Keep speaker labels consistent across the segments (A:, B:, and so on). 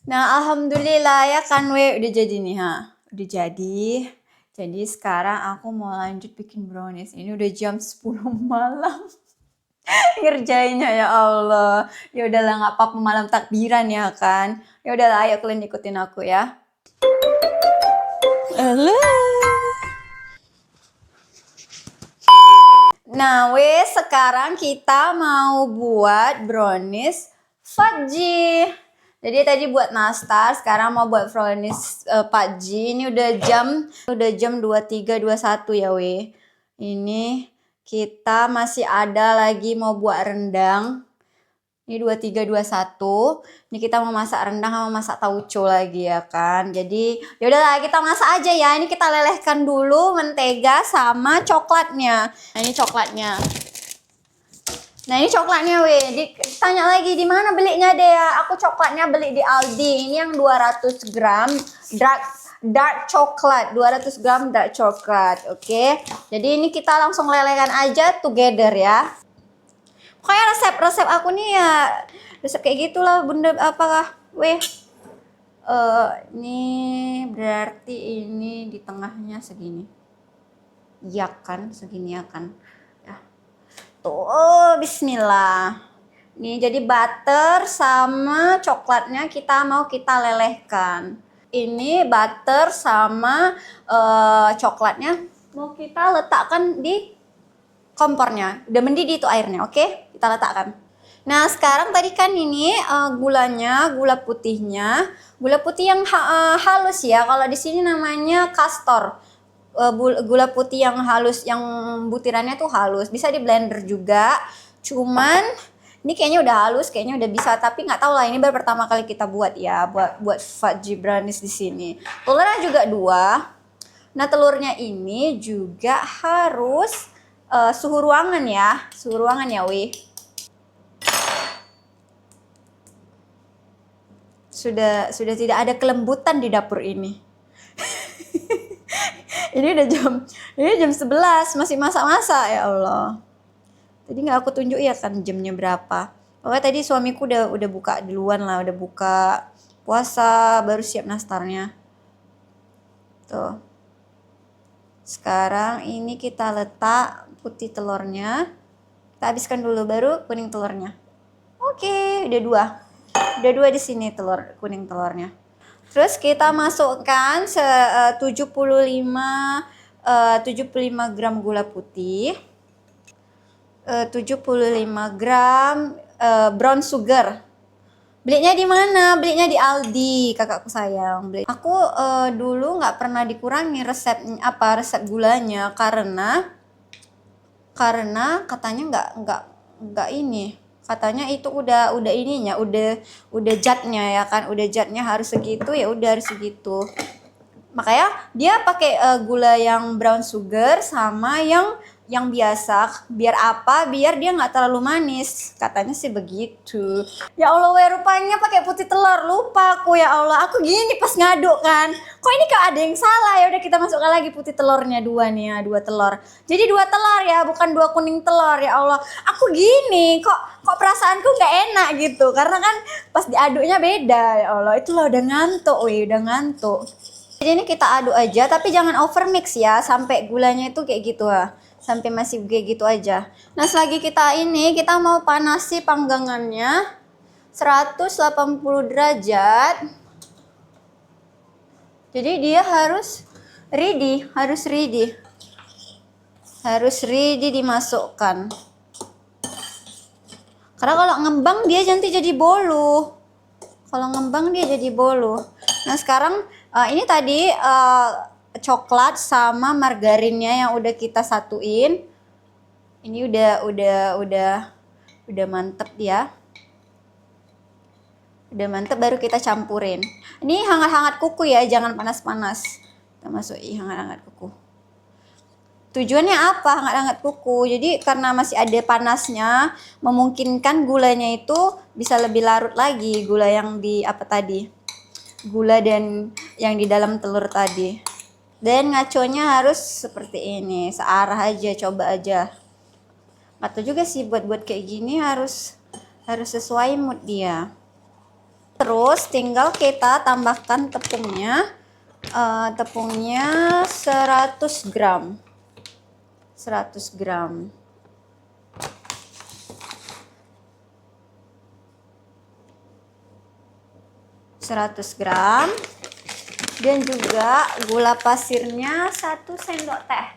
A: Nah, alhamdulillah ya kan udah jadi nih Udah jadi. Jadi sekarang aku mau lanjut bikin brownies. Ini udah jam 10 malam. Ngerjainnya ya Allah. Ya udahlah nggak apa-apa malam takbiran ya kan. Ya udahlah ayo kalian ikutin aku ya. Halo. Nah, sekarang kita mau buat brownies fudgy. Jadi tadi buat nastar, sekarang mau buat brownies fudgy. Ini udah jam 23.21 ya, Ini kita masih ada lagi mau buat rendang. Ini 23.21. Ini kita mau masak rendang sama masak tauco lagi ya kan. Jadi yaudahlah kita masak aja ya. Ini kita lelehkan dulu mentega sama coklatnya. Nah ini coklatnya. Tanya lagi di mana belinya deh. Aku coklatnya beli di Aldi. Ini yang 200 gram dark coklat. 200 gram dark coklat. Oke. Jadi ini kita langsung lelehkan aja together ya. Pokoknya resep aku nih ya resep kayak gitulah bunda apakah ini berarti ini di tengahnya segini ya kan, segini ya kan ya. Tuh bismillah. Nih jadi butter sama coklatnya kita lelehkan. Ini butter sama coklatnya mau kita letakkan di kompornya. Udah mendidih itu airnya, oke? Kita letakkan. Nah, sekarang tadi kan ini gula putihnya. Gula putih yang halus ya. Kalau di sini namanya castor. Gula putih yang halus, yang butirannya tuh halus. Bisa di blender juga. Cuman ini kayaknya udah halus, kayaknya udah bisa, tapi nggak tahu lah ini baru pertama kali kita buat ya, buat fudgy brownies di sini. Telurnya juga 2. Nah, telurnya ini juga harus suhu ruangan ya, Sudah tidak ada kelembutan di dapur ini. Ini jam 11 masih masak-masak ya Allah. Tadi nggak aku tunjuk ya kan jamnya berapa. Pokoknya tadi suamiku udah buka duluan lah, udah buka puasa baru siap nastarnya. Tuh. Sekarang ini kita letak putih telurnya. Kita habiskan dulu baru kuning telurnya. Oke, udah 2 di sini kuning telurnya. Terus kita masukkan 75 gram gula putih. 75 gram brown sugar. Belinya di mana? Belinya di Aldi, kakakku sayang. Aku dulu nggak pernah dikurangi resep gulanya karena katanya nggak ini. Katanya itu udah ininya, udah jatnya ya kan, udah jatnya harus segitu ya udah harus segitu. Makanya dia pakai gula yang brown sugar sama yang biasa. Biar apa? Biar dia nggak terlalu manis. Katanya sih begitu. Ya Allah, rupanya pakai putih telur. Lupa aku ya Allah. Aku gini pas ngaduk kan. Kok ini kok ada yang salah ya? Udah kita masukkan lagi putih telurnya 2 nih ya, 2 telur. Jadi 2 telur ya, bukan 2 kuning telur ya Allah. Aku gini kok perasaanku nggak enak gitu. Karena kan pas diaduknya beda ya Allah. Itulah udah ngantuk, udah ngantuk. Jadi ini kita aduk aja, tapi jangan over mix ya, sampai gulanya itu kayak gitu sampai masih kayak gitu aja. Nah, selagi kita mau panasi panggangannya 180 derajat. Jadi dia harus ready dimasukkan. Karena kalau ngembang dia nanti jadi bolu. Nah, sekarang ini tadi coklat sama margarinnya yang udah kita satuin. Ini udah mantep ya. Udah mantep baru kita campurin. Ini hangat-hangat kuku ya, jangan panas-panas. Kita masukin hangat-hangat kuku. Tujuannya apa hangat-hangat kuku? Jadi karena masih ada panasnya, memungkinkan gulanya itu bisa lebih larut lagi, gula yang di gula dan yang di dalam telur tadi. Dan ngaconya harus seperti ini, searah aja, coba aja. Atau juga sih buat kayak gini harus sesuai mood dia. Terus tinggal kita tambahkan tepungnya. Tepungnya 100 gram. 100 gram. Dan juga gula pasirnya 1 sendok teh.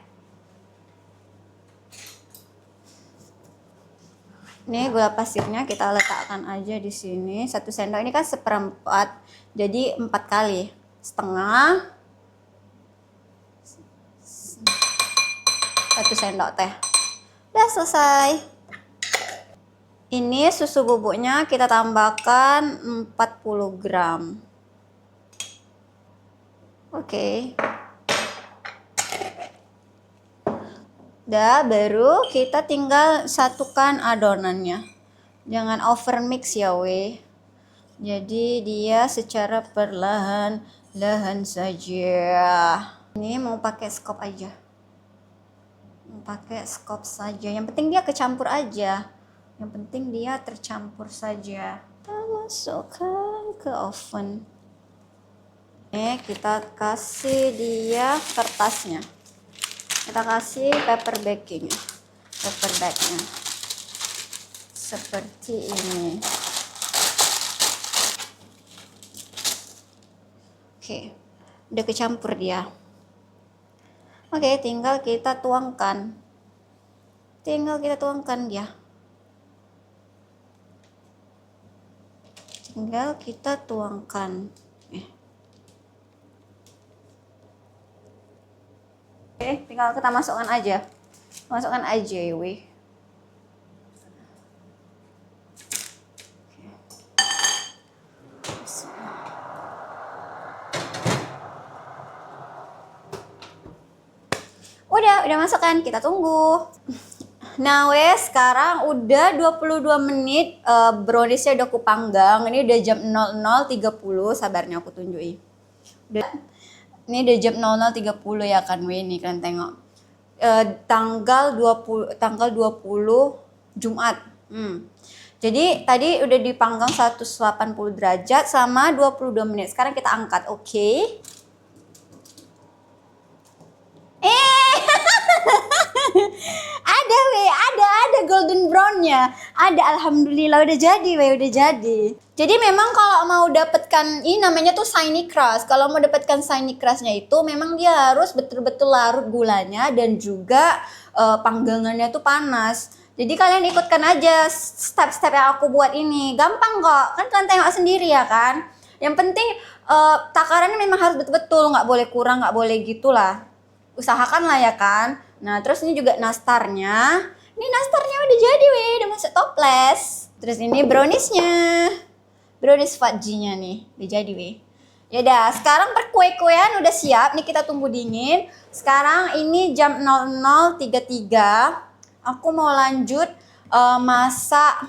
A: Ini gula pasirnya kita letakkan aja di sini. 1 sendok ini kan 1/4, jadi 4 kali. Setengah. 1 sendok teh. Udah selesai. Ini susu bubuknya kita tambahkan 40 gram. Oke. Udah, baru kita tinggal satukan adonannya. Jangan over mix ya weh. Jadi dia secara perlahan-lahan saja. Ini mau pakai skop aja. Yang penting dia kecampur aja. Yang penting dia tercampur saja. Kita masukkan ke oven. Kita kasih dia kertasnya. Kita kasih paper bagnya. Seperti ini. Oke, udah kecampur dia. Oke, tinggal kita tuangkan dia. Tinggal kita tuangkan. Oke, tinggal kita masukkan aja weh. Udah masukkan, kita tunggu. Nah wes, sekarang udah 22 menit browniesnya udah kupanggang. Ini udah jam 00.30, sabarnya aku tunjukin. Ini udah jam 00.30 ya kan weh, nih kalian tengok. Tanggal 20 Jumat. Jadi tadi udah dipanggang 180 derajat sama 22 menit. Sekarang kita angkat, oke? Ada golden brownnya. Ada, alhamdulillah udah jadi. Jadi memang kalau mau dapatkan ini namanya tuh shiny crust. Kalau mau dapatkan shiny crustnya itu memang dia harus betul-betul larut gulanya dan juga panggangannya tuh panas. Jadi kalian ikutkan aja step-step yang aku buat ini. Gampang kok. Kan kalian tengok sendiri ya kan. Yang penting takarannya memang harus betul-betul, nggak boleh kurang, nggak boleh gitulah. Usahakan lah ya kan. Nah terus ini juga nastarnya. Ini nastarnya udah jadi weh, udah masuk toples. Terus ini browniesnya. Brownies fudgy-nya nih, udah jadi weh. Yaudah, sekarang perkue-kuean udah siap. Nih kita tunggu dingin. Sekarang ini jam 00.33. Aku mau lanjut masak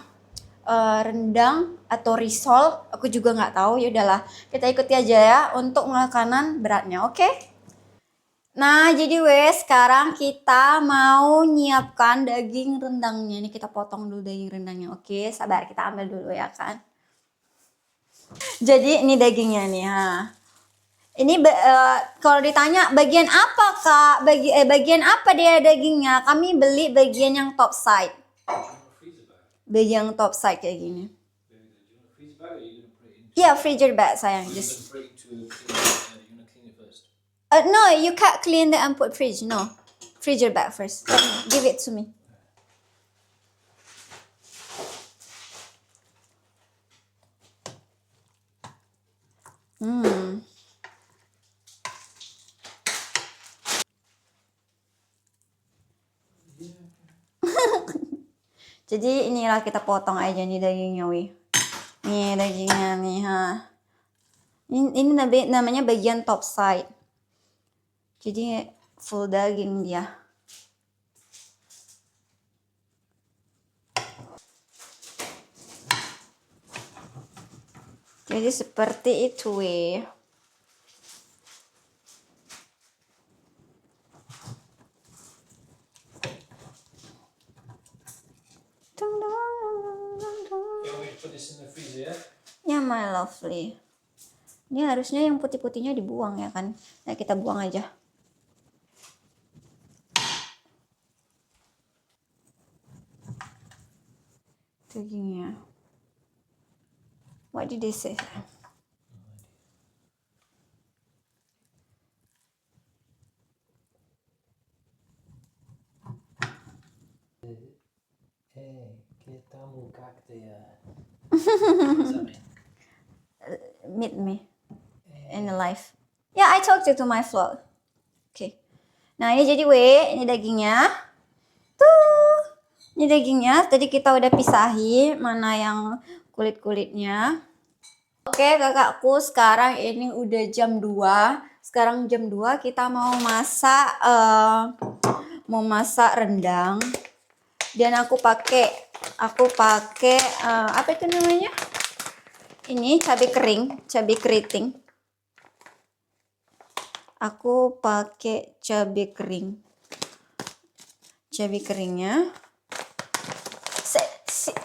A: rendang atau risol. Aku juga nggak tahu. Ya udahlah, kita ikuti aja ya untuk makanan beratnya, oke? Nah, jadi wes sekarang kita mau nyiapkan daging rendangnya. Ini kita potong dulu daging rendangnya. Oke, sabar, kita ambil dulu ya kan. Jadi ini dagingnya nih, Ini kalau ditanya bagian apa Kak? Bagian apa dia dagingnya? Kami beli bagian yang top side. Bagian top side kayak gini. Iya, freezer bag sayang. Just no, you can't clean the and put fridge. No, freezer bag first. Give it to me. Jadi inilah kita potong aja nih dagingnya, wih. Nih dagingnya nih, Ini namanya bagian top side. Jadi full daging dia. Jadi seperti itu weh. Ya my lovely. Ini harusnya yang putih-putihnya dibuang ya kan. Nah kita buang aja. Dagingnya. What did they say?
B: Che tamu cacte
A: Meet me in the life. Yeah, I talked to my vlog. Okay. Nah ini jadi ini dagingnya. Tuh. Ini dagingnya. Tadi kita udah pisahin mana yang kulit-kulitnya. Oke kakakku, sekarang ini udah jam 2. Sekarang jam 2 kita mau masak rendang. Dan aku pakai apa itu namanya? Ini cabai keriting. Aku pakai cabai kering. Cabai keringnya.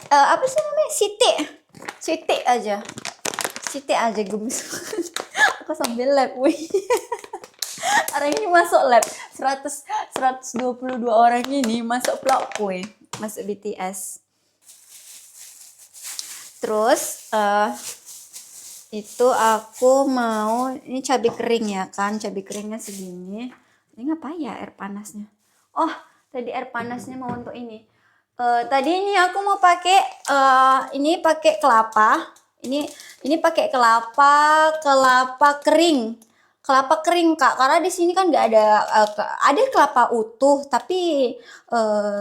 A: Apa sih namanya? Sitik aja. Sitik aja gemes. Aku sambil lab, wih. Orang ini masuk lab. 122 orang ini masuk vlog kue. Masuk BTS. Terus itu aku mau, ini cabai kering ya kan, cabai keringnya segini. Ini ngapain ya air panasnya? Oh, tadi air panasnya mau untuk ini. Tadi ini aku mau pakai ini pakai kelapa. Ini pakai kelapa kering. Kelapa kering Kak, karena di sini kan nggak ada kelapa utuh, tapi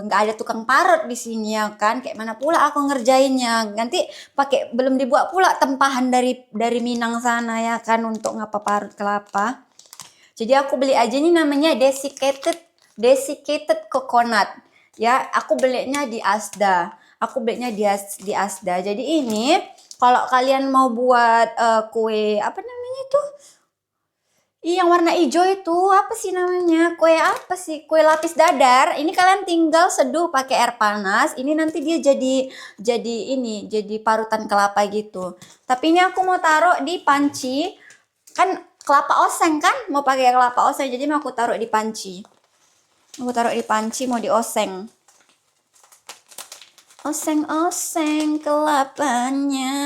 A: nggak ada tukang parut di sini ya kan. Kayak mana pula aku ngerjainnya, nanti pakai belum dibuat pula tempahan dari Minang sana ya kan untuk ngapa parut kelapa. Jadi aku beli aja nih namanya desiccated coconut ya. Aku belinya di Asda. Di Asda. Jadi ini kalau kalian mau buat kue apa namanya tuh? Yang warna hijau itu apa sih namanya? Kue apa sih? Kue lapis dadar. Ini kalian tinggal seduh pakai air panas. Ini nanti dia jadi parutan kelapa gitu. Tapi ini aku mau taruh di panci. Kan kelapa oseng kan? Mau pakai kelapa oseng. Jadi mau aku taruh di panci. Aku taruh di panci mau dioseng. Oseng-oseng kelapanya.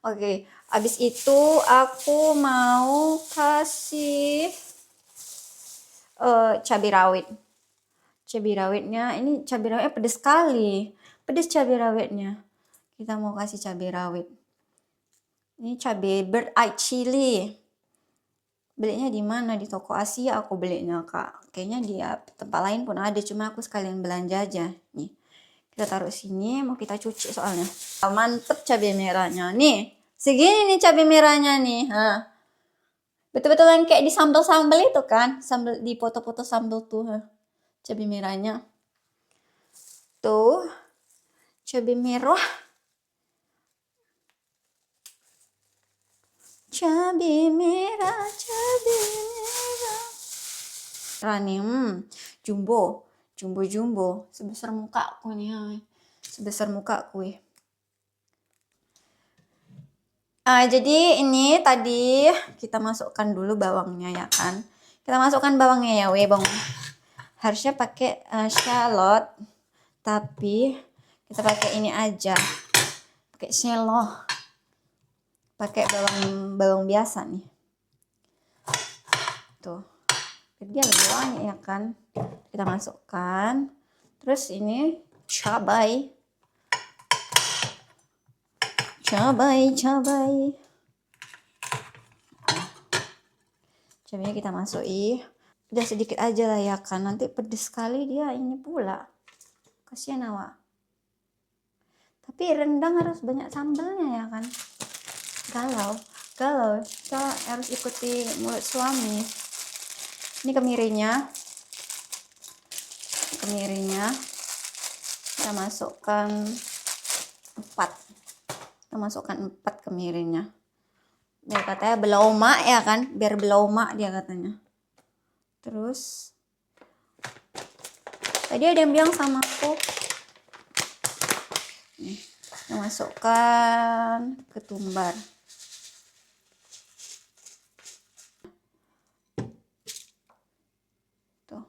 A: Oke, abis itu aku mau kasih cabai rawit. Cabai rawitnya, ini cabai rawitnya pedes sekali. Pedes cabai rawitnya. Kita mau kasih cabai rawit. Ini cabai bird eye chili. Belinya di mana? Di toko Asia aku belinya Kak. Kayaknya di tempat lain pun ada, cuma aku sekalian belanja aja. Nih. Kita taruh sini, mau kita cuci soalnya. Mantep cabai merahnya. Nih, segini nih cabai merahnya nih. Betul-betul yang kayak di sambal-sambal itu kan. Sambal di foto-foto sambal tuh. Cabai merahnya. Tuh. Cabai merah. Cabai merah. Rani, jumbo. Jumbo. Sebesar mukaku nih. Sebesar mukaku. Jadi ini tadi kita masukkan dulu bawangnya ya kan. Kita masukkan bawangnya ya bang. Harusnya pakai shallot. Tapi kita pakai ini aja. Pakai selo. Pakai bawang biasa nih. Tuh. Dia lebih wangi ya kan. Kita masukkan. Terus ini cabai. Cabainya kita masukin. Udah sedikit aja lah ya kan. Nanti pedes sekali dia ini pula. Kasihan awak. Tapi rendang harus banyak sambalnya ya kan. Galau. Kita harus ikuti mulut suami. Ini kemirinya. Kita masukkan 4. Kita masukkan 4 kemirinya. Dia katanya belauma ya kan. Biar belauma dia katanya. Terus. Tadi ada yang bilang sama aku. Nih, kita masukkan ketumbar. Tuh.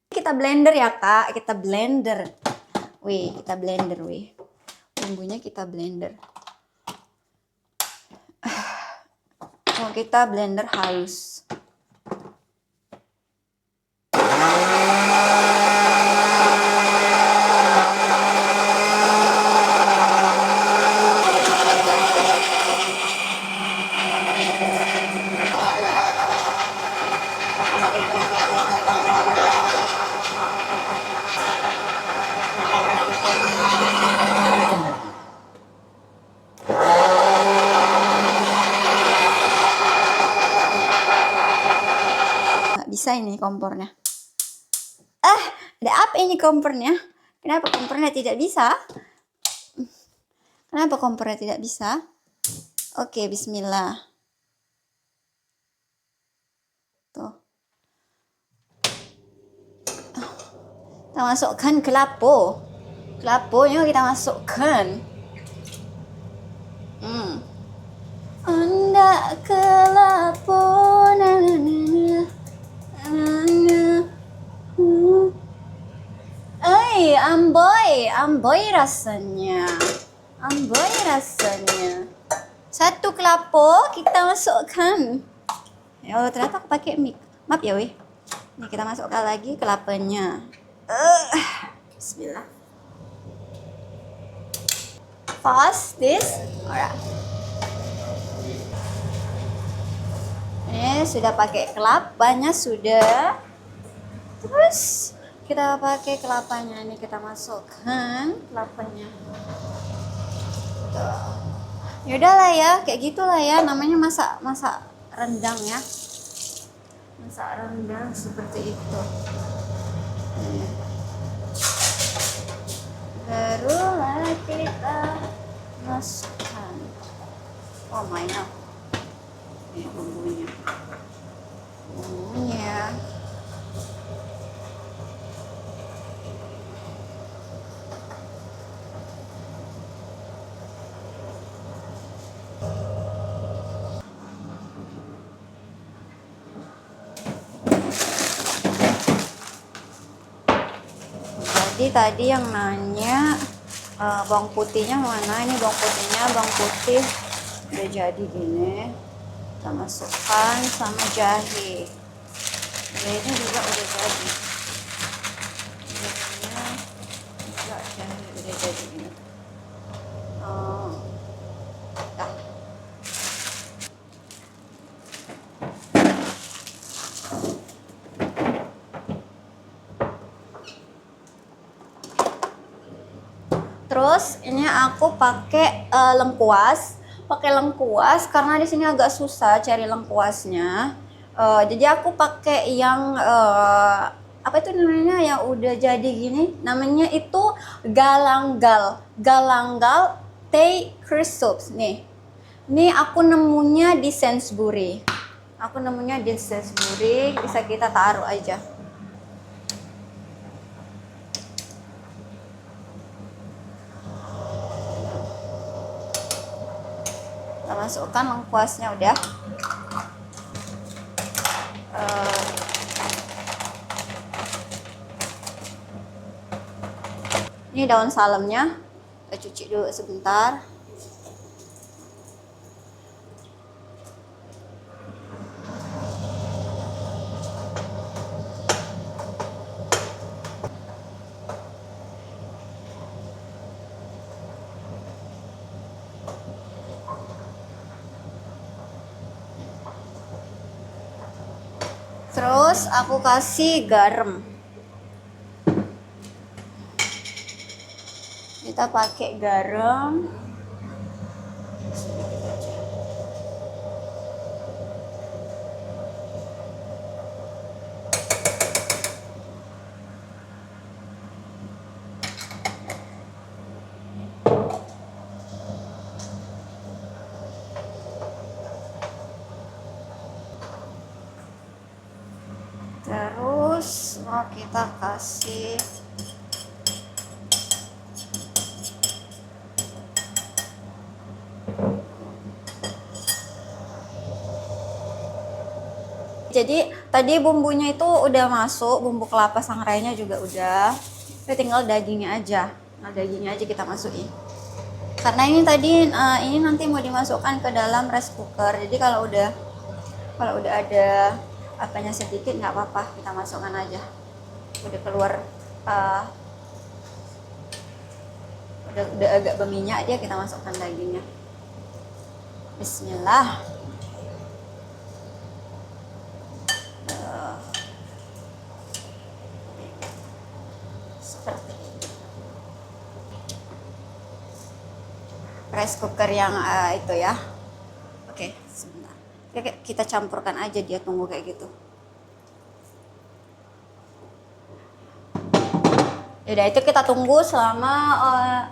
A: Kita blender ya kak, kita blender. Wih, kita blender wih. Bumbunya kita blender. Mau kita blender halus. Nggak bisa ini kompornya. Ada apa ini kompornya? Kenapa kompornya tidak bisa? Kenapa kompornya tidak bisa? Oke, bismillah. Tuh. Kita masukkan kelapa. Kelapanya kita masukkan. Anda kelapa. Amboy rasanya. Amboy rasanya. Satu kelapa kita masukkan. Ya Allah, ternyata aku pakai mic. Maaf ya weh. Ini kita masukkan lagi kelapanya. Bismillah. Fast this. Alright. Ini sudah pakai kelapanya sudah. Terus kita pakai kelapanya, ini kita masukkan kelapanya. Yaudahlah ya, kayak gitulah ya, namanya masak rendang ya. Masak rendang seperti itu. Barulah kita masukkan. Oh my god. Ini bumbunya. Jadi tadi yang nanya bawang putihnya mana? Ini bawang putihnya, bawang putih udah jadi gini. Kita masukkan sama jahe. Jahenya juga udah jadi. Jahenya juga jahe udah jadi gini. Dah. Terus ini aku pakai lengkuas. Pakai lengkuas karena di sini agak susah cari lengkuasnya. Jadi aku pakai yang apa itu namanya yang udah jadi gini. Namanya itu galanggal. Galanggal Thai crisps nih. Ini aku nemunya di Sainsbury. Aku nemunya di Sainsbury, bisa kita taruh aja. Kita masukkan lengkuasnya udah. Ini daun salamnya, kita cuci dulu sebentar. Terus aku kasih garam. Kita pakai garam. Terus mau kita kasih Jadi tadi bumbunya itu udah masuk, bumbu kelapa sangrainya juga udah. Jadi tinggal dagingnya aja. Nah, dagingnya aja kita masukin. Karena ini tadi ini nanti mau dimasukkan ke dalam rice cooker. Jadi kalau udah ada apanya sedikit nggak apa-apa, kita masukkan aja. Udah keluar udah agak berminyak dia, kita masukkan dagingnya. Bismillah. Seperti ini. Rice cooker yang itu ya. Oke, sebentar. Kita campurkan aja, dia tunggu kayak gitu. Yaudah, itu kita tunggu selama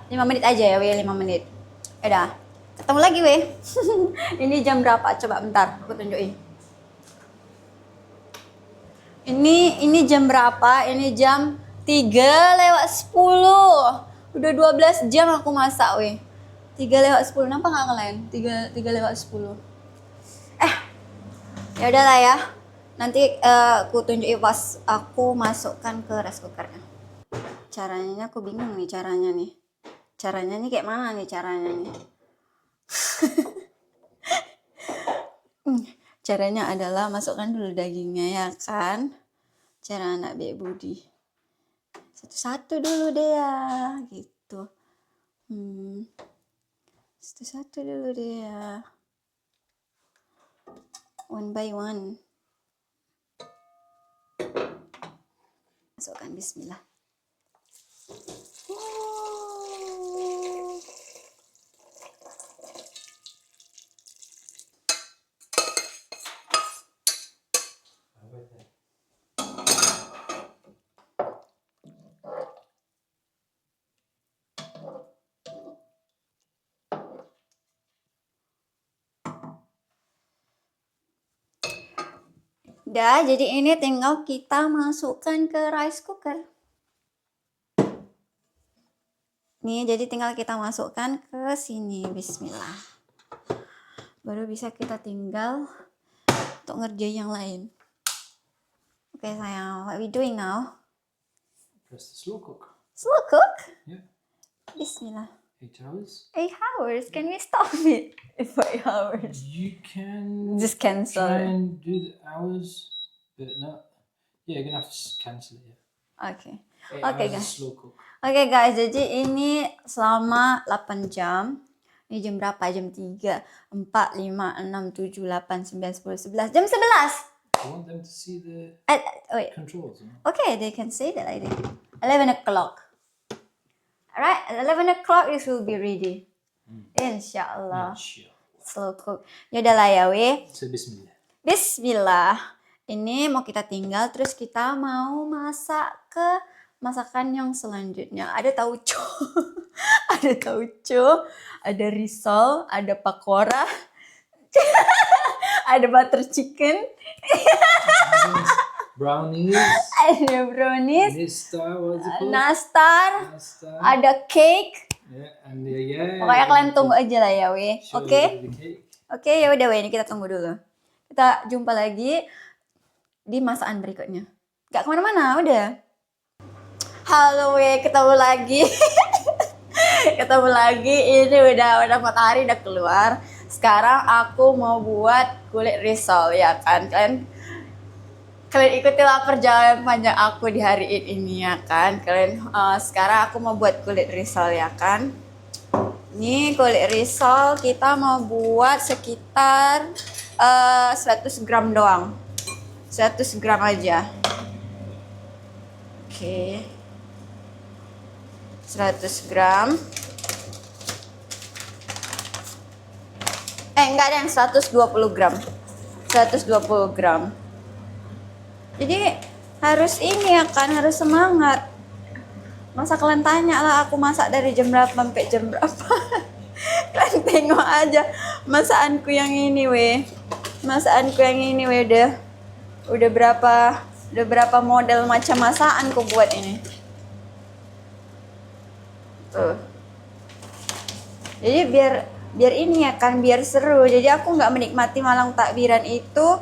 A: 5 menit aja ya, 5 menit. Yaudah, ketemu lagi weh. Ini jam berapa? Coba bentar, aku tunjukin. Ini jam berapa? Ini jam 3:10. Udah 12 jam aku masak weh. 3:10, nampak nggak kalian? 3:10. Ya udahlah ya. Nanti aku tunjukin pas aku masukkan ke rice cookernya. Caranya aku bingung nih caranya nih. Caranya nih kayak mana nih caranya nih? Caranya adalah masukkan dulu dagingnya ya kan. Cara anak Bek Budi. Satu-satu dulu deh ya gitu. Satu-satu dulu deh ya. One by one. Masukkan bismillah. Udah, jadi ini tinggal kita masukkan ke rice cooker. Nih, jadi tinggal kita masukkan ke sini. Bismillah. Baru bisa kita tinggal untuk ngerjain yang lain. Oke sayang, what we doing now?
B: Press the slow cook.
A: Slow cook?
B: Yeah.
A: Bismillah.
B: 8 hours.
A: 8 hours? Can we stop it? 5 hours.
B: You can
A: Just cancel
B: try
A: it.
B: and do the hours, but not. Yeah, you're gonna have to cancel it. Yeah.
A: Oke.
B: 8
A: Oke,
B: hours
A: guys.
B: is slow cook.
A: Oke guys, jadi ini selama 8 jam. Ini jam berapa? Jam 3, 4, 5, 6, 7, 8, 9, 10, 11. Jam 11!
B: I want them to see the
A: Wait.
B: controls.
A: Okay, they can say that I think. 11 o'clock. Alright, at 11 o'clock this will be ready. Insyaallah. Slow cook. Yaudahlah ya weh.
B: So bismillah.
A: Bismillah. Ini mau kita tinggal, terus kita mau masak ke masakan yang selanjutnya. Ada tauco, ada tauco, ada risol, ada pakora, ada butter chicken,
B: Brownies.
A: ada brownies,
B: Nistar, what's it called?
A: nastar,
B: Nastar.
A: ada cake.
B: Yeah, and yeah.
A: Pokoknya kalian tunggu aja lah ya weh.
B: Show
A: Oke?
B: the cake.
A: Oke, ya udah weh, ini kita tunggu dulu. Kita jumpa lagi di masakan berikutnya. Gak kemana-mana, udah. Halo weh, ketemu lagi. Ketemu lagi. Ini udah matahari udah keluar. Sekarang aku mau buat kulit risol ya kan. Kalian ikutilah perjalanan panjang aku di hari ini ya kan. Sekarang aku mau buat kulit risol ya kan. Ini kulit risol kita mau buat sekitar 100 gram doang. 100 gram aja. Oke. 100 gram. Enggak ada yang 120 gram. 120 gram. Jadi harus ini ya kan, harus semangat. Masa kalian tanya lah aku masak dari jam berapa sampai jam berapa. Kalian tengok aja masakanku yang ini weh. Masakanku yang ini weh udah berapa model macam masakan ku buat ini. Tuh. Jadi biar biar ini ya kan, biar seru. Jadi aku nggak menikmati malam takbiran itu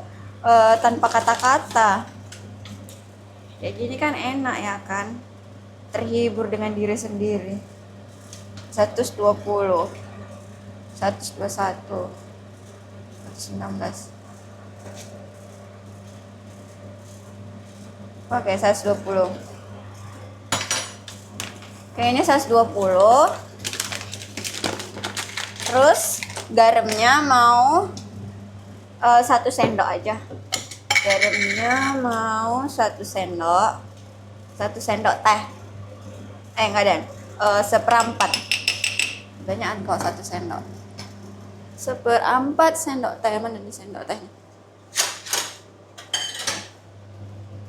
A: tanpa kata-kata. Ya gini kan enak ya kan, terhibur dengan diri sendiri. 120, 121, 119. Oke, 120. Kayaknya 120. Terus garamnya mau 1 sendok aja. Garamnya mau 1 sendok. 1 sendok teh. Enggak dan. 1/4. Banyakan kok 1 sendok. 1/4 sendok teh. Mana nih sendok tehnya?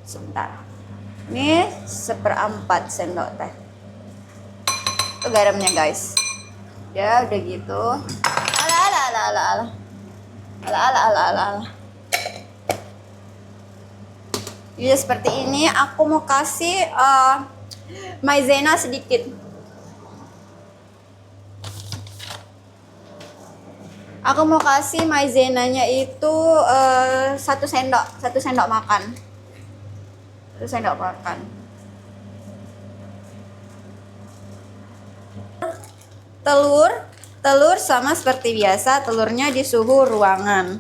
A: Sebentar. Ini 1/4 sendok teh. Itu garamnya guys. Ya udah gitu. Ala. Jadi seperti ini. Aku mau kasih maizena sedikit. Aku mau kasih maizenanya itu 1 sendok, 1 sendok makan. 1 sendok makan. Telur sama seperti biasa, telurnya di suhu ruangan.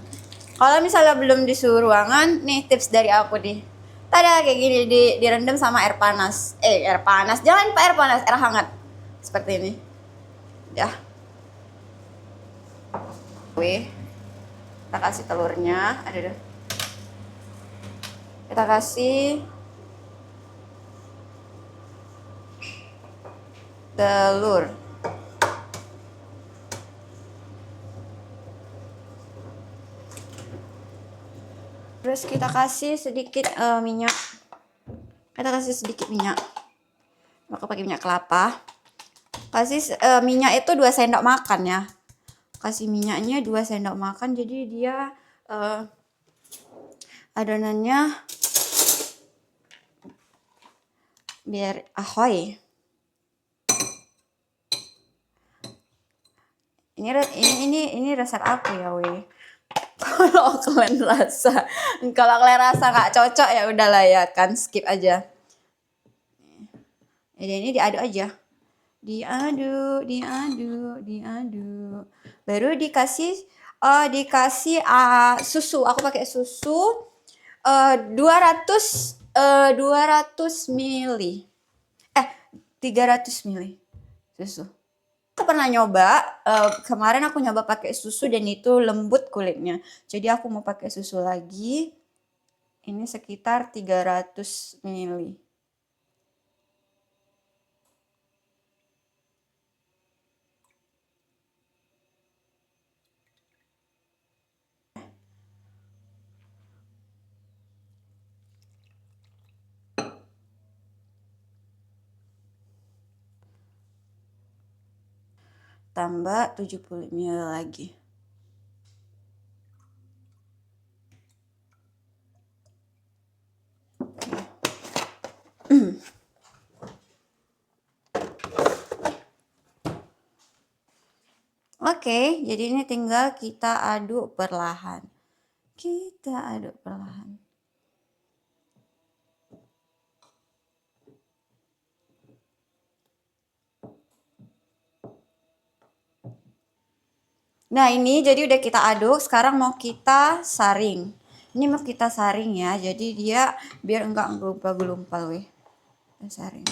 A: Kalau misalnya belum di suhu ruangan, nih tips dari aku nih. Tada kayak gini, direndam sama air panas. Air panas, jangan air panas, air hangat. Seperti ini. Ya. Kita kasih telurnya, ada. Kita kasih telur. Terus kita kasih sedikit minyak. Kita kasih sedikit minyak. Aku pakai minyak kelapa. Kasih minyak itu 2 sendok makan ya. Kasih minyaknya 2 sendok makan, jadi dia adonannya biar ahoy. Ini resep aku ya weh. Kalau kalian rasa nggak cocok ya udahlah ya kan, skip aja. Jadi ini diaduk aja. Diaduk. Baru dikasih susu. Aku pakai susu 200 ml. 300 ml susu. Aku pernah nyoba, kemarin aku nyoba pakai susu dan itu lembut kulitnya. Jadi aku mau pakai susu lagi. Ini sekitar 300 ml. Tambah 70 ml lagi. Oke, jadi ini tinggal kita aduk perlahan. Nah ini jadi udah kita aduk, sekarang mau kita saring. Ini mau kita saring ya, jadi dia biar enggak gelumpal-gelumpal weh. Saring.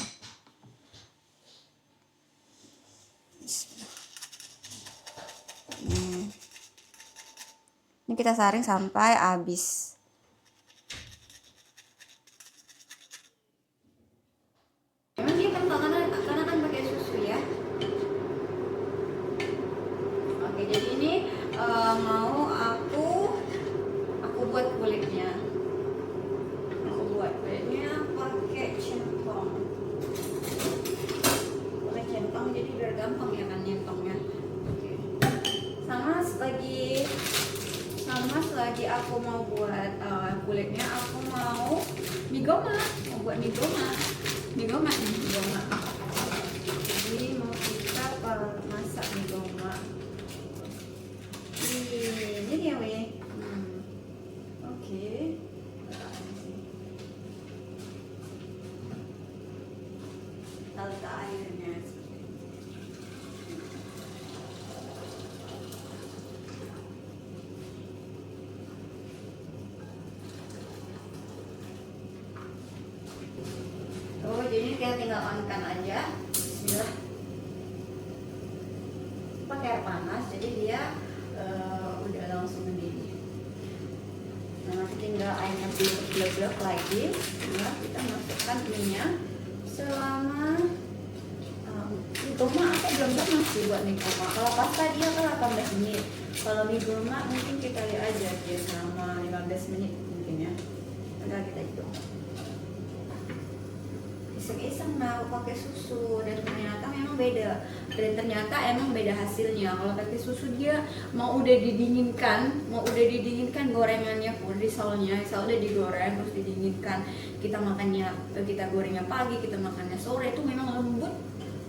A: Ini kita saring sampai habis. Memang dia kental karena kan pakai susu ya. Oke, jadi ini mau aku buat kulitnya. Aku buat kulitnya pakai centong. Pakai centong jadi biar gampang ya kan nyentongnya. Oke. Sama selagi aku mau buat kulitnya, aku mau buat mie goma. Jadi mau kita masak mie goma. tuangkan aja. Bismillah. Pakai air panas, jadi dia udah langsung mendidih. Nah, nanti tinggal airnya blek-blek lagi. Nah, kita masukkan minyak selama mie goma aku belum pernah sih buat mie goma. Kalau pasta dia kan 18 menit. Kalau mie goma mungkin kita lihat aja dia selama 15 menit mungkin ya. Udah kita hitung. Iseng-iseng mau pakai susu dan ternyata memang beda. Dan ternyata emang beda hasilnya. Kalau pakai susu dia mau udah didinginkan gorengannya pun risolnya udah digoreng terus didinginkan. Kita gorengnya pagi, kita makannya sore itu memang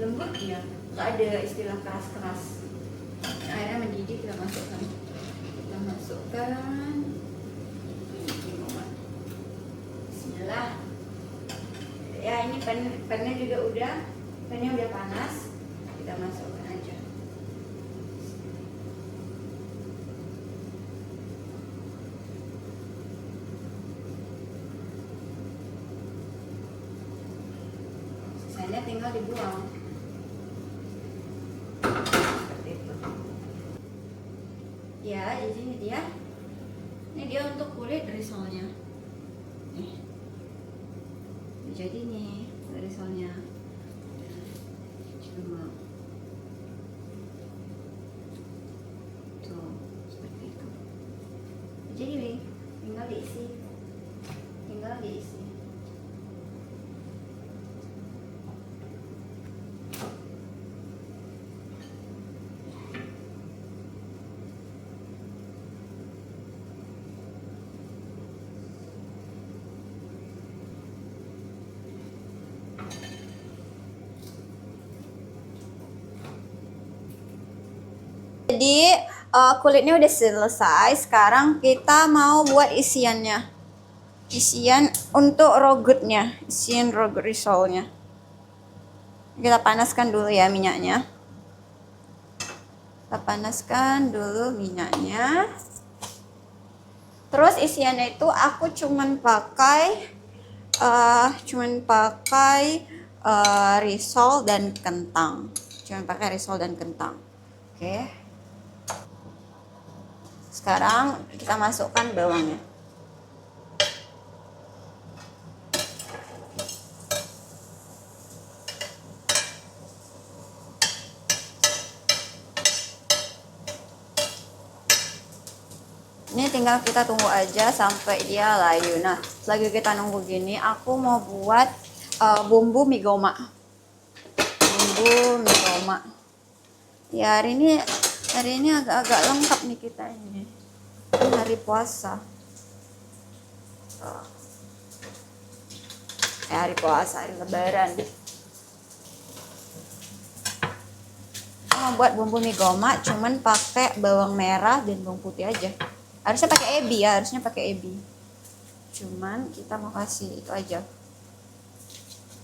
A: lembut ya, nggak ada istilah keras-keras. Nah, akhirnya mendidih, kita masukkan Bismillah. Ya, ini pannya juga pannya udah panas, kita masukkan aja. Sisanya tinggal dibuang. Ya, di sini dia. Ini dia untuk kulit risolnya. Nih. Jadi nih risolnya. Cuma tuh seperti itu. Jadi tinggal diisi. Jadi kulitnya udah selesai. Sekarang kita mau buat isiannya. Isian untuk rogutnya, isian rogut risolnya. Kita panaskan dulu ya minyaknya. Terus isiannya itu aku cuman pakai risol dan kentang. Oke. Sekarang kita masukkan bawangnya. Ini tinggal kita tunggu aja sampai dia layu. Nah, selagi kita nunggu gini, aku mau buat bumbu mie goma. Ya, hari ini agak-agak lengkap nih kita ini. Hari puasa. Hari puasa, hari lebaran. Mau buat bumbu mie goma cuman pakai bawang merah dan bawang putih aja. Harusnya pakai ebi. Cuman kita mau kasih itu aja.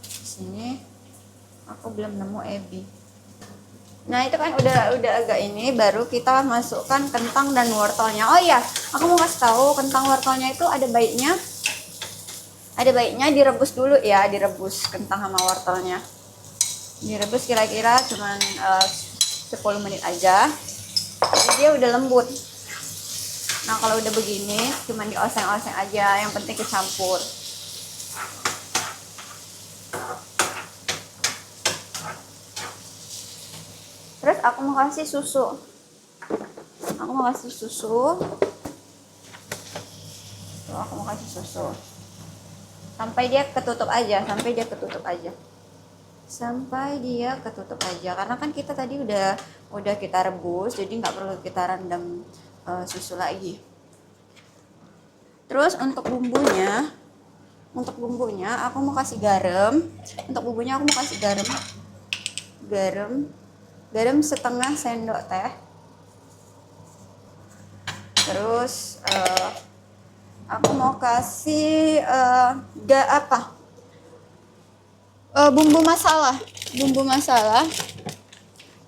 A: Di sini aku belum nemu ebi. Nah, itu kan udah agak ini, baru kita masukkan kentang dan wortelnya. Oh iya, aku mau kasih tahu kentang wortelnya itu ada baiknya direbus dulu ya, direbus kentang sama wortelnya. Direbus kira-kira cuman 10 menit aja. Jadi dia udah lembut. Nah, kalau udah begini cuman dioseng-oseng aja, yang penting kecampur. Terus aku mau kasih susu. Tuh, aku mau kasih susu. Sampai dia ketutup aja. Karena kan kita tadi udah kita rebus, jadi nggak perlu kita rendam susu lagi. Terus untuk bumbunya aku mau kasih garam. Garam setengah sendok teh. Terus aku mau kasih bumbu masalah.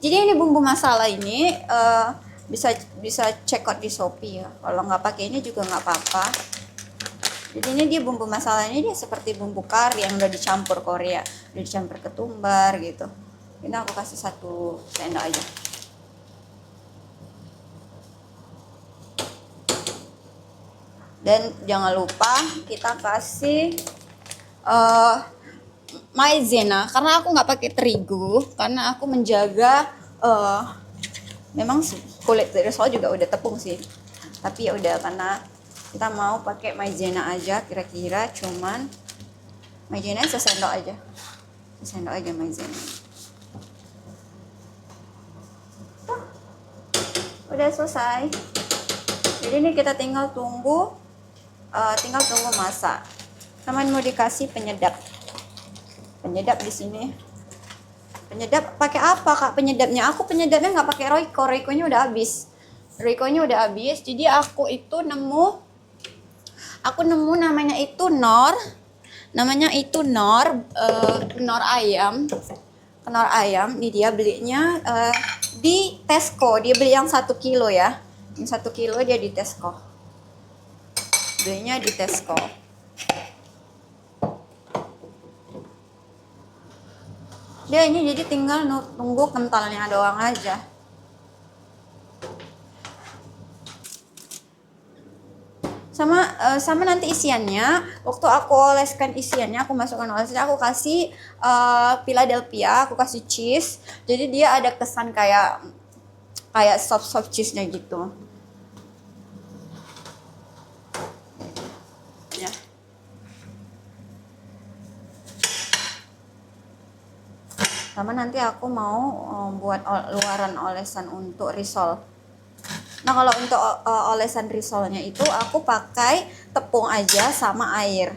A: Jadi ini bumbu masalah ini bisa check out di Shopee ya. Kalau nggak pakai ini juga nggak apa-apa. Jadi ini dia bumbu masalahnya dia seperti bumbu kari yang udah dicampur Korea, udah dicampur ketumbar gitu. Ini aku kasih 1 sendok aja. Dan jangan lupa kita kasih maizena, karena aku nggak pakai terigu karena aku menjaga memang kulit risol juga udah tepung sih, tapi ya udah karena kita mau pakai maizena aja, kira-kira cuman maizena sesendok aja maizena. Udah selesai. Jadi ini kita tinggal tunggu masak. Sama mau dikasih penyedap di sini. Penyedap pakai apa kak penyedapnya? Aku penyedapnya nggak pakai Royco-nya udah habis. Jadi aku nemu namanya itu Knorr ayam. Ini dia belinya di Tesco. Dia beli yang 1 kilo ya. Yang 1 kilo dia di Tesco. Belinya di Tesco. Dia ini jadi tinggal nunggu kentalnya doang aja. Sama nanti isiannya, waktu aku oleskan isiannya, aku kasih Philadelphia, aku kasih cheese. Jadi dia ada kesan kayak soft cheese-nya gitu. Ya. Sama nanti aku mau buat luaran olesan untuk risol. Nah kalau untuk olesan risolnya itu aku pakai tepung aja sama air.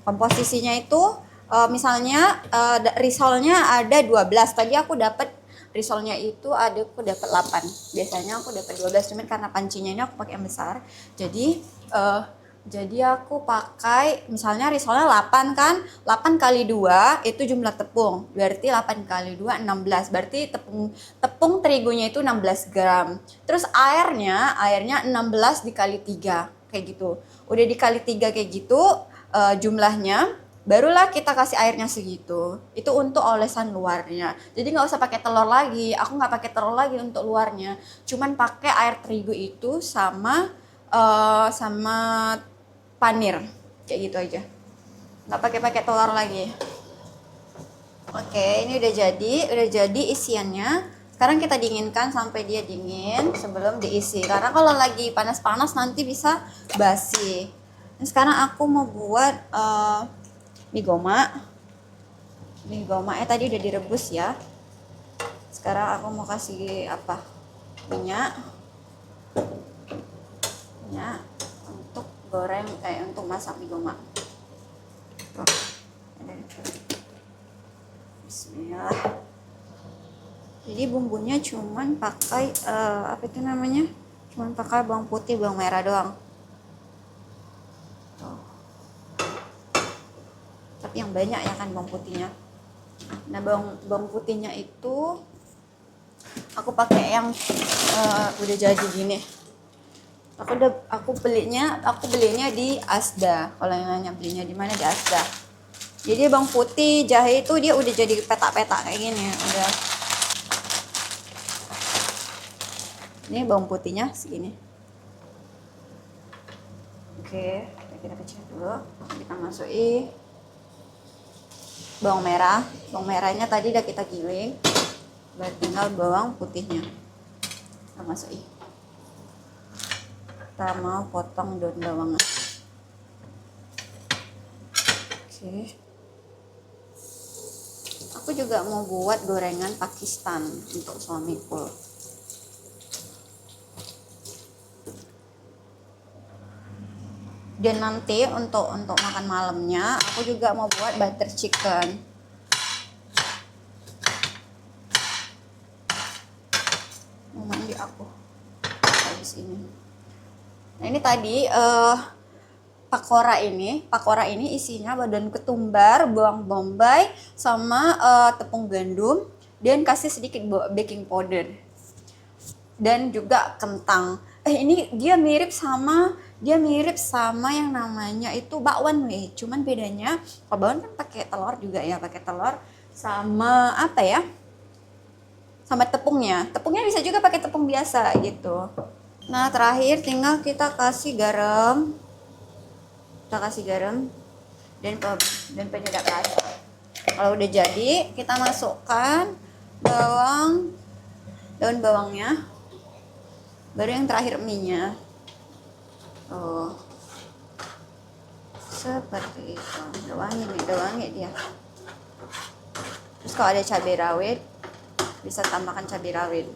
A: Komposisinya itu misalnya risolnya ada 12. Tadi aku dapat risolnya itu aku dapat 8. Biasanya aku dapat 12, cuman karena pancinya ini aku pakai yang besar. Jadi aku pakai misalnya risolnya 8 kan, 8 kali 2 itu jumlah tepung, berarti 8 kali 2 16, berarti tepung terigunya itu 16 gram. Terus airnya 16 dikali 3 kayak gitu. Udah dikali 3 kayak gitu jumlahnya, barulah kita kasih airnya segitu. Itu untuk olesan luarnya. Jadi nggak usah pakai telur lagi. Aku nggak pakai telur lagi untuk luarnya. Cuman pakai air terigu itu sama panir kayak gitu aja, nggak pakai telur lagi. Oke, ini udah jadi isiannya. Sekarang kita dinginkan sampai dia dingin sebelum diisi, karena kalau lagi panas-panas nanti bisa basi. Nah, sekarang aku mau buat mie goma tadi udah direbus ya. Sekarang aku mau kasih minyak untuk goreng untuk masak mie goma. Bismillah. Jadi bumbunya cuman pakai cuman pakai bawang putih, bawang merah doang. Tapi yang banyak ya kan bawang putihnya. Nah bawang putihnya itu aku pakai yang udah jadi gini. Aku belinya di Asda. Kalau yang nanya belinya di mana, di Asda. Jadi bawang putih, jahe itu dia udah jadi petak-petak kayak gini. Udah. Ini bawang putihnya segini. Oke, kita kecil dulu. Kita masukin bawang merah. Bawang merahnya tadi udah kita giling. Tinggal bawang putihnya. Kita masukin. Kita mau potong daun bawangnya. Oke. Aku juga mau buat gorengan Pakistan untuk suamiku. Dan nanti untuk makan malamnya aku juga mau buat butter chicken. Mau mandi aku habis ini. Nah ini tadi pakora ini isinya daun ketumbar, bawang bombay, sama tepung gandum, dan kasih sedikit baking powder dan juga kentang. Ini dia mirip sama yang namanya itu bakwan weh. Cuman bedanya kalau bakwan kan pakai telur juga ya, pakai telur sama apa ya? Sama tepungnya. Tepungnya bisa juga pakai tepung biasa gitu. Nah, terakhir tinggal kita kasih garam. Kita kasih garam dan penyedap rasa. Kalau udah jadi, kita masukkan daun bawangnya. Baru yang terakhir mie-nya. Oh, seperti itu. Udah wangi dia. Terus kalau ada cabai rawit, bisa tambahkan cabai rawit.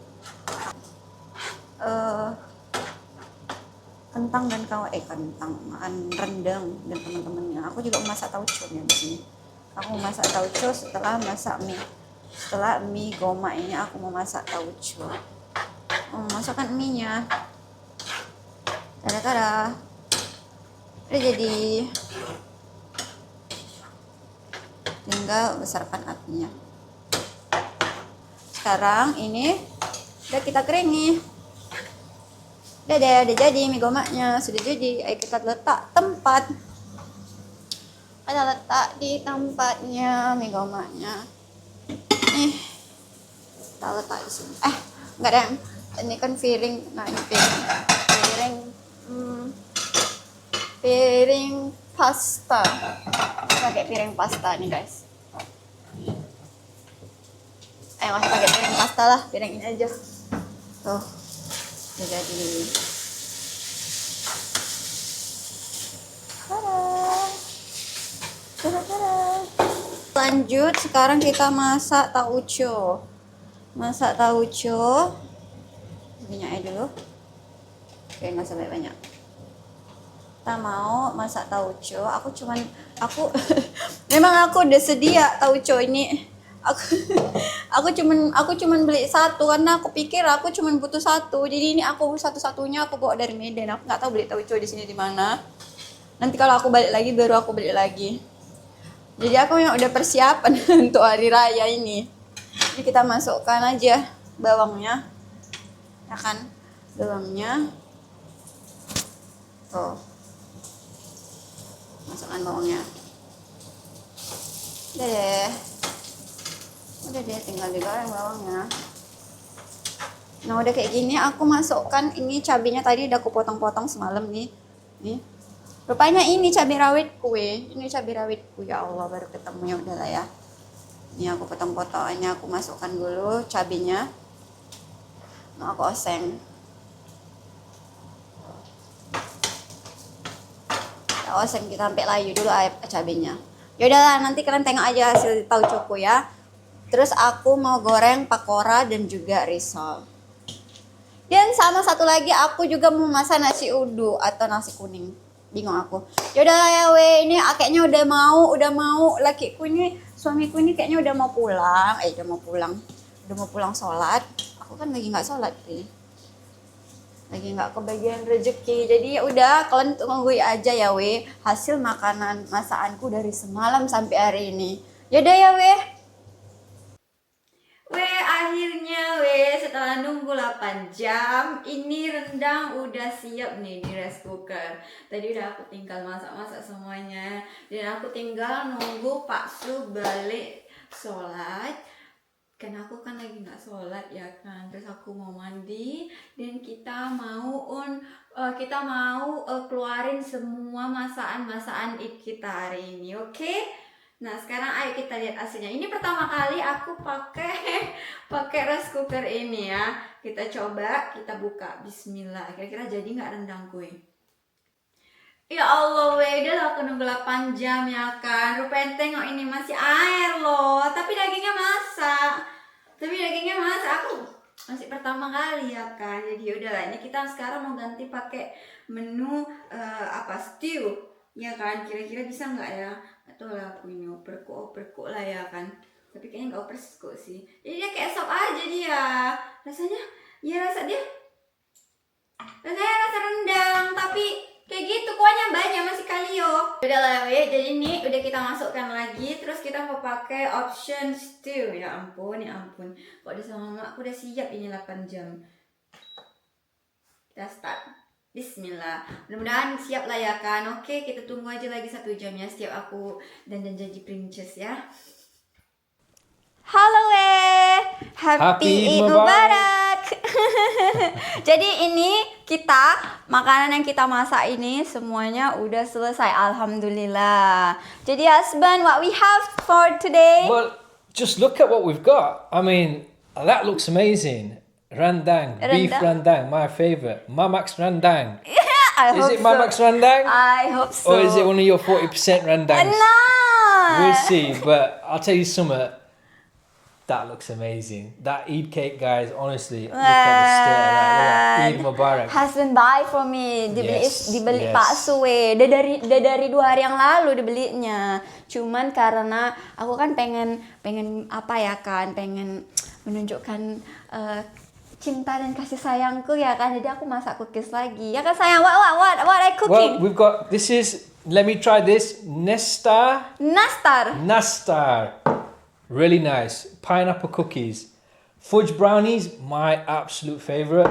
A: Kentang dan makan rendang dan teman-temannya. Aku juga masak tauco ya di sini. Aku masak tauco setelah masak mie. Setelah mie goma ini aku mau masak tauco. Masukkan mie-nya. Tada. Udah jadi. Tinggal besarkan apinya. Sekarang ini udah kita keringin. Udah jadi mie gomaknya, sudah jadi. Ayo kita letak tempat. Kita letak di tempatnya mie gomaknya. Nih, kita letak di sini. Enggak ada. Ini kan piring. Nah, ini piring pasta. Pakai piring pasta nih guys. Nggak usah pakai piring pasta lah, piring ini aja. Tuh, udah jadi. Lanjut, sekarang kita masak tauco. Minyaknya dulu. Oke, nggak usah banyak. Kita mau masak tauco. Memang aku udah sedia tauco ini. Aku cuman beli satu karena aku pikir aku cuman butuh satu. Jadi ini aku satu-satunya aku bawa dari Medan. Aku nggak tahu beli tauco di sini di mana. Nanti kalau aku balik lagi baru aku beli lagi. Jadi aku yang udah persiapan untuk hari raya ini. Jadi kita masukkan aja bawangnya. Ya kan? Bawangnya. Tuh. Masukkan bawangnya. Udah deh, tinggal digoreng bawangnya. Nah, udah kayak gini aku masukkan ini cabenya tadi udah aku potong-potong semalam nih. Nih. Rupanya ini cabai rawitku. Ya Allah, baru ketemu, ya udahlah ya. Ini aku potong-potongnya, aku masukkan dulu cabenya. Nah, aku oseng. Kita sampai layu dulu cabenya. Ya udahlah, nanti kalian tengok aja hasil taucoku ya. Terus aku mau goreng pakora dan juga risol. Dan sama satu lagi aku juga mau masak nasi udu atau nasi kuning. Bingung aku. Ya udahlah ya ini kayaknya udah mau lakiku ini, suamiku ini kayaknya udah mau pulang. Udah mau pulang sholat. Aku kan lagi nggak sholat nih. Lagi nggak kebagian rezeki. Jadi ya udah, kalian tunggu aja ya hasil masakanku dari semalam sampai hari ini. Yaudah ya akhirnya setelah nunggu 8 jam ini rendang udah siap nih di rice cooker. Tadi udah aku tinggal masak-masak semuanya dan aku tinggal nunggu Pak Su balik sholat. Karena aku kan lagi nggak sholat ya kan, terus aku mau mandi dan kita mau keluarin semua masakan kita hari ini, oke? Nah, sekarang ayo kita lihat hasilnya. Ini pertama kali aku pakai rice cooker ini ya. Kita coba, kita buka. Bismillah. Kira-kira jadi nggak rendang kue? Ya Allah udah aku nunggu 8 jam ya kan. Rupanya tengok ini masih air loh. Tapi dagingnya masak. Aku masih pertama kali ya kan. Jadi udahlah, ini kita sekarang mau ganti pakai menu stew. Ya kan, kira-kira bisa nggak ya? Atau lah aku ini oper-oper lah ya kan. Tapi kayaknya nggak oper kok sih. Jadi dia kayak sop aja dia. Rasanya rasa rendang, tapi kayak gitu kuahnya banyak, masih kalio. Udah lah jadi ini udah kita masukkan lagi. Terus kita mau pakai option stew. Ya ampun. Kok udah sama mama aku udah siap ini 8 jam. Kita start. Bismillah. Mudah-mudahan siap lah ya kan. Oke, kita tunggu aja lagi 1 jam ya. Setiap aku dan janji princess ya. Halo Happy Eid Mubarak. Jadi ini makanan yang kita masak ini semuanya udah selesai, alhamdulillah. Jadi husband, what we have for today?
B: Well, just look at what we've got. I mean, that looks amazing. Rendang, beef rendang, my favorite. Mamak's rendang.
A: I
B: Is
A: hope
B: it Mamak's rendang?
A: I hope so.
B: Or is it one of your 40% rendangs?
A: No.
B: We'll see, but I'll tell you something. That looks amazing. That Eid cake, guys, honestly, look at the state of that. Look at Eid Mubarak.
A: Husband buy for me. Dibeli Pak Suwe. Udah dari 2 hari yang lalu dibelinya. Cuman karena aku kan pengen apa ya kan, pengen menunjukkan cinta dan kasih sayangku ya kan. Jadi aku masak cookies lagi. Ya kan sayang, what I cooking?
B: Well, we've got, this is, let me try this. Nastar. Really nice. Pineapple cookies. Fudge brownies, my absolute favorite.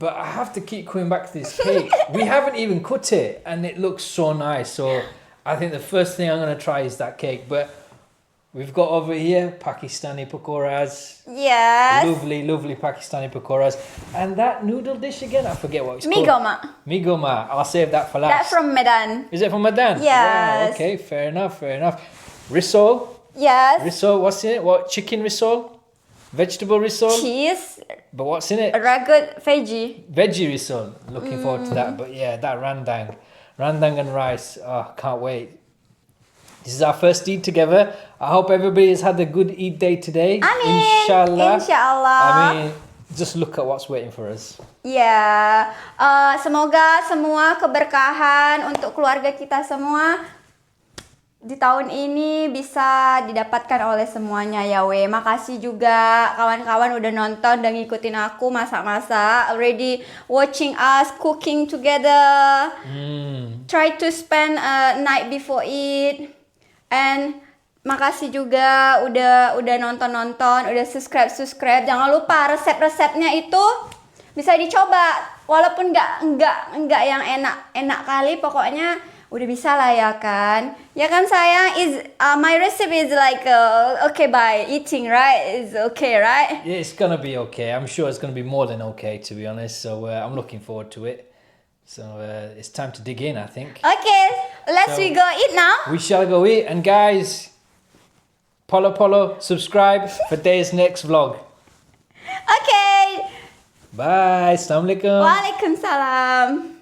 B: But I have to keep coming back to this cake. We haven't even cut it and it looks so nice. So I think the first thing I'm going to try is that cake. But we've got over here Pakistani pakoras.
A: Yes.
B: Lovely Pakistani pakoras. And that noodle dish again, I forget what it's
A: Mie
B: called.
A: Goma.
B: Mie Goma. I'll save that for last.
A: That's from Medan.
B: Is it from Medan?
A: Yes.
B: Wow, okay, fair enough. Risol.
A: Yes.
B: Risol, what's in it? What, chicken risol? Vegetable risol?
A: Cheese.
B: But what's in it?
A: Ragu veggie.
B: Veggie risol. Looking forward to that. But yeah, that rendang. Rendang and rice. Oh, can't wait. This is our first Eid together. I hope everybody has had a good Eid day today.
A: Amin.
B: Inshallah.
A: Inshallah.
B: I mean, just look at what's waiting for us.
A: Ya, semoga semua keberkahan untuk keluarga kita semua di tahun ini bisa didapatkan oleh semuanya ya we. Makasih juga kawan-kawan udah nonton dan ngikutin aku masak-masak. Already watching us cooking together. Try to spend a night before Eid. And makasih juga udah nonton-nonton, udah subscribe. Jangan lupa resep-resepnya itu bisa dicoba. Walaupun nggak yang enak kali, pokoknya udah bisa lah ya kan. Ya kan sayang, my recipe is like okay by eating, right? It's okay, right?
B: Yeah, it's gonna be okay. I'm sure it's gonna be more than okay, to be honest. So I'm looking forward to it. So it's time to dig in, I think.
A: Okay, we go eat now.
B: We shall go eat. And guys, Polo, subscribe for Day's next vlog.
A: Okay.
B: Bye. Assalamualaikum.
A: Waalaikumsalam.